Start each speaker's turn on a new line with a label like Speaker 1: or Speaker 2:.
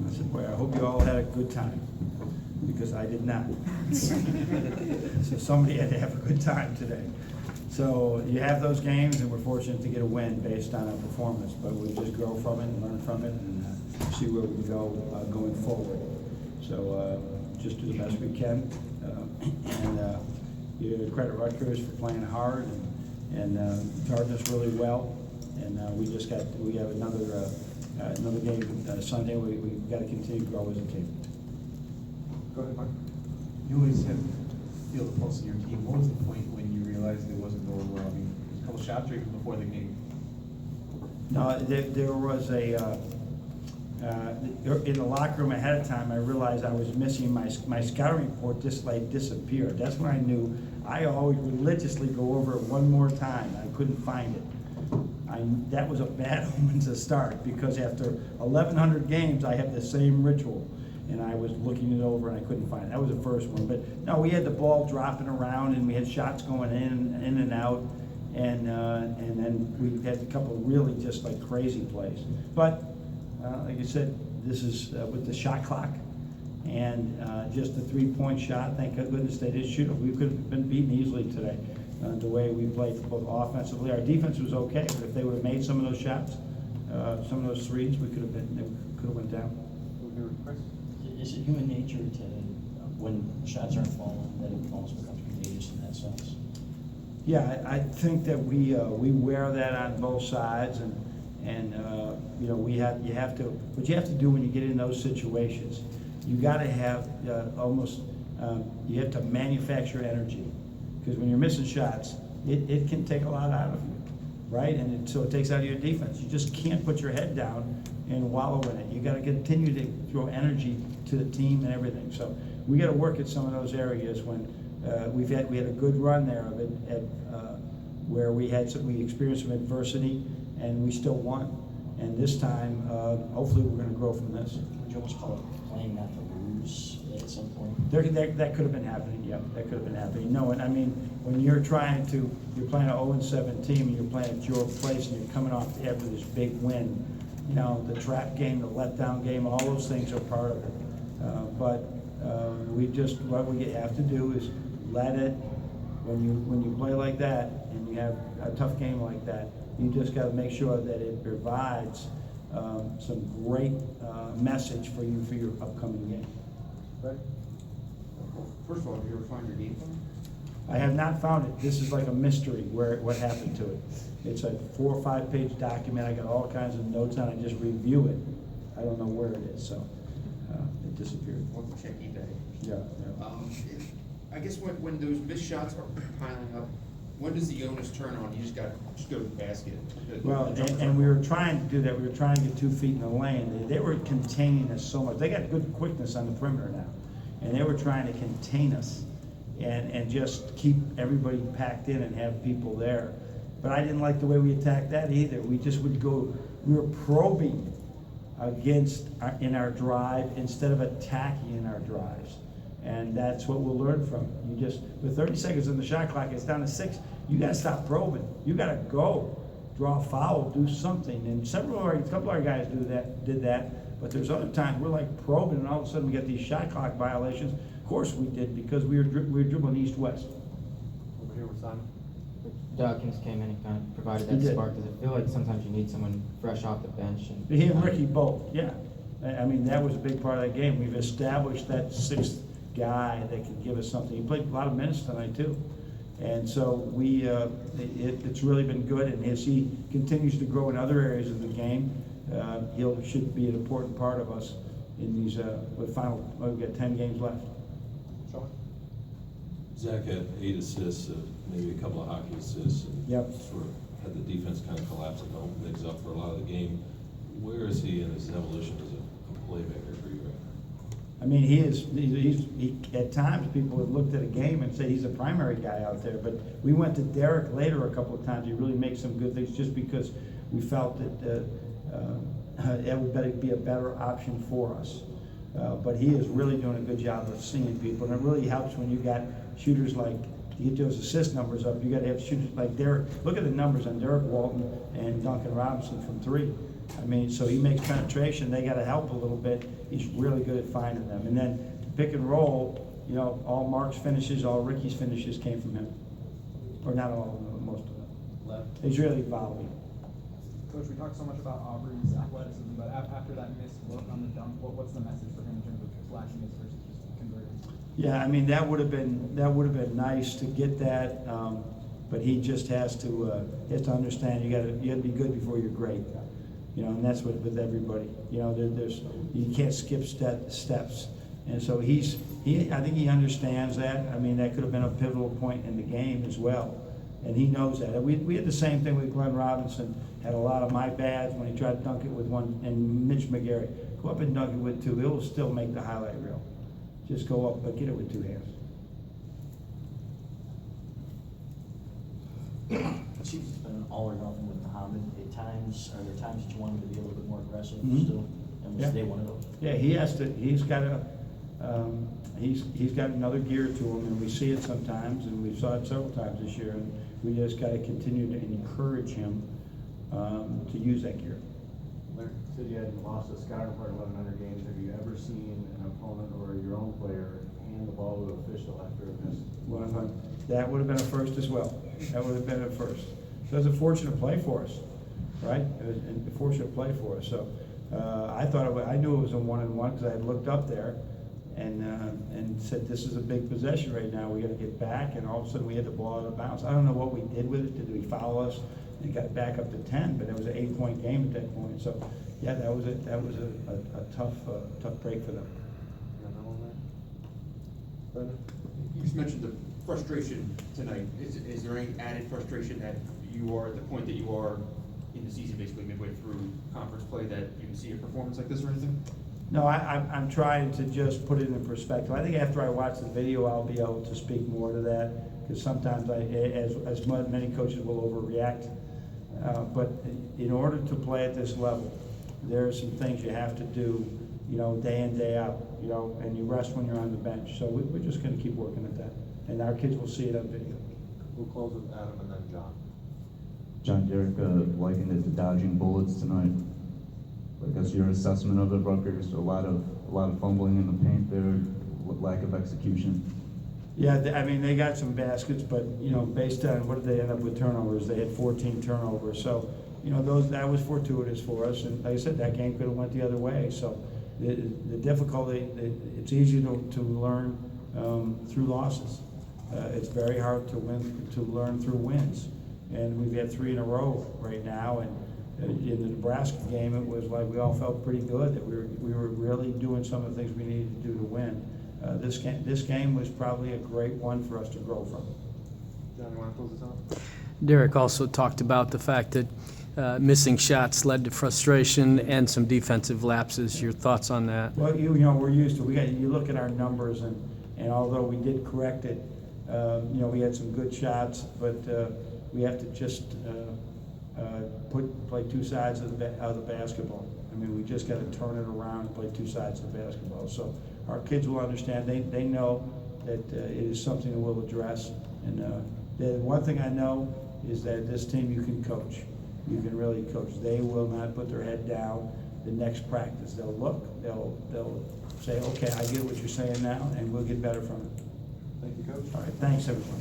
Speaker 1: I said, boy, I hope you all had a good time, because I did not. So somebody had to have a good time today. So you have those games, and we're fortunate to get a win based on our performance, but we just grow from it and learn from it and see where we can go going forward. So just do the best we can, and you credit Rutgers for playing hard and guarding us really well. And we have another game Sunday. We've got to continue to grow as a team.
Speaker 2: Go ahead, Mike.
Speaker 3: You always have feel the pulse of your team. What was the point when you realized it wasn't going well? I mean, a couple shots or even before the game?
Speaker 1: No, there was in the locker room ahead of time, I realized I was missing my scouting report. Just like disappeared. That's when I knew. I always religiously go over it one more time. I couldn't find it. That was a bad omen to start, because after 1,100 games, I have the same ritual, and I was looking it over and I couldn't find it. That was the first one. But no, we had the ball dropping around, and we had shots going in and out, and then we had a couple of really just like crazy plays. But like I said, this is with the shot clock, and just a 3-point shot. Thank goodness they did shoot it. We could have been beaten easily today. The way we played both offensively, our defense was okay, but if they would have made some of those shots, some of those threes, we could have went down.
Speaker 4: Is it human nature to, when shots aren't falling, that it almost becomes contagious in that sense?
Speaker 1: Yeah, I think that we wear that on both sides, and you know, you have to, what you have to do when you get in those situations, you got to have you have to manufacture energy, because when you're missing shots, it can take a lot out of you, right? And so it takes out of your defense. You just can't put your head down and wallow in it. You got to continue to throw energy to the team and everything. So we got to work at some of those areas. When we had a good run there of it where we experienced some adversity and we still won. And this time, hopefully, we're going to grow from this.
Speaker 4: Would you almost call it playing not to lose at some point?
Speaker 1: That could have been happening. Yeah, that could have been happening. No, and I mean, when you're playing an 0-7 team and you're playing at your place and you're coming off after this big win, you know, the trap game, the letdown game, all those things are part of it. But what we have to do is let it. When you play like that and you have a tough game like that, you just got to make sure that it provides some great message for you for your upcoming game.
Speaker 2: Right. First of all, have you ever found your game plan?
Speaker 1: I have not found it. This is like a mystery what happened to it. It's a 4 or 5 page document. I got all kinds of notes on it. I just review it. I don't know where it is, so it disappeared.
Speaker 2: We'll have to check eBay.
Speaker 1: Yeah.
Speaker 2: I guess when those missed shots are piling up, when does the onus turn on? You just go to the basket.
Speaker 1: Well, and we were trying to do that. We were trying to get 2 feet in the lane. They were containing us so much. They got good quickness on the perimeter now, and they were trying to contain us and just keep everybody packed in and have people there. But I didn't like the way we attacked that either. We just would go. We were probing in our drive instead of attacking in our drives. And that's what we'll learn from. You just, with 30 seconds on the shot clock, it's down to 6. You got to stop probing. You got to go, draw a foul, do something. And a couple of our guys did that. But there's other times we're like probing, and all of a sudden we get these shot clock violations. Of course we did, because we were dribbling east-west.
Speaker 2: Over here with Simon.
Speaker 5: Dawkins came in and kind of provided
Speaker 1: He
Speaker 5: that
Speaker 1: did.
Speaker 5: spark. Does it feel like sometimes you need someone fresh off the bench?
Speaker 1: He and Ricky both, yeah. I mean, that was a big part of that game. We've established that 6th guy that can give us something. He played a lot of minutes tonight too, and so it's really been good. And as he continues to grow in other areas of the game, should be an important part of us in these we've got 10 games left.
Speaker 2: Sean?
Speaker 6: Zach had 8 assists, maybe a couple of hockey assists, and
Speaker 1: Yep.
Speaker 6: sort of had the defense kind of collapse and open things up for a lot of the game. Where is he in his evolution as a playmaker for you right now?
Speaker 1: I mean, he at times people have looked at a game and said he's a primary guy out there, but we went to Derek later a couple of times. He really makes some good things just because we felt that it would be a better option for us. But he is really doing a good job of seeing people, and it really helps when you got shooters like, to get those assist numbers up, you got to have shooters like Derek. Look at the numbers on Derek Walton and Duncan Robinson from 3. I mean, so he makes penetration, they gotta help a little bit, he's really good at finding them. And then pick and roll, you know, all Mark's finishes, all Ricky's finishes came from him. Or not all of them, but most of them.
Speaker 4: Left.
Speaker 1: He's really volleying.
Speaker 7: Coach, we talked so much about Aubrey's athleticism, but after that missed look on the dunk, what's the message for him in terms of flashing his versus just converting?
Speaker 1: Yeah, I mean, that would have been nice to get that, but he just has to understand you gotta be good before you're great. You know, and that's what with everybody. You know, you can't skip steps, and so I think he understands that. I mean, that could have been a pivotal point in the game as well, and he knows that. We had the same thing with Glenn Robinson. Had a lot of my bads when he tried to dunk it with one, and Mitch McGarry. Go up and dunk it with two. It will still make the highlight reel. Just go up, but get it with two hands.
Speaker 4: Chief's been all or nothing with Muhammad. At times, are there times that you want him to be a little bit more aggressive
Speaker 1: Mhm.
Speaker 4: still? And was
Speaker 1: Yeah.
Speaker 4: today one of those?
Speaker 1: Yeah, he has to. He's got another gear to him, and we see it sometimes, and we saw it several times this year. And we just got to continue to encourage him to use that gear.
Speaker 8: Larry said you hadn't lost a scouting report in 1,100 games. Have you ever seen an opponent or your own player hand the ball to an official after a miss?
Speaker 1: Well, that would have been a first as well. That would have been a first. So it was a fortunate play for us, right? It was a fortunate play for us. So I knew it was a 1-and-1 because I had looked up there and said, this is a big possession right now. We got to get back, and all of a sudden we had the ball out of bounds. I don't know what we did with it. Did we foul us? And got back up to 10, but it was an 8-point game at that point. So yeah, that was a tough break for them.
Speaker 8: Another one there? Brendan?
Speaker 2: You just mentioned the frustration tonight. Is there any added frustration that you are at the point that you are in the season, basically midway through conference play, that you can see a performance like this or anything?
Speaker 1: No, I'm trying to just put it in perspective. I think after I watch the video, I'll be able to speak more to that, because sometimes as many coaches will overreact. But in order to play at this level, there are some things you have to do, you know, day in, day out, you know, and you rest when you're on the bench. So we're just going to keep working at that, and our kids will see it on video.
Speaker 8: We'll close with Adam and then John.
Speaker 9: John Derrick likened it to dodging bullets tonight. I guess your assessment of it, Rutgers, a lot of fumbling in the paint there, lack of execution.
Speaker 1: Yeah, I mean, they got some baskets, but, you know, based on what did they end up with turnovers? They had 14 turnovers. So, you know, that was fortuitous for us. And like I said, that game could have went the other way. So the difficulty, it's easy to learn through losses. It's very hard to learn through wins. And we've had 3 in a row right now. And in the Nebraska game, it was like we all felt pretty good that we were really doing some of the things we needed to do to win. This game was probably a great one for us to grow from.
Speaker 8: John, you want to close this out?
Speaker 10: Derek also talked about the fact that missing shots led to frustration and some defensive lapses. Your thoughts on that?
Speaker 1: Well, you know, we're used to. You look at our numbers, and although we did correct it, you know, we had some good shots, but we have to just play two sides of the basketball. I mean, we just got to turn it around and play two sides of the basketball. So our kids will understand. They know that it is something that we'll address. And the one thing I know is that this team you can coach. You can really coach. They will not put their head down the next practice. They'll look. They'll say, okay, I get what you're saying now, and we'll get better from it.
Speaker 8: Thank you, Coach.
Speaker 1: All right. Thanks, everyone.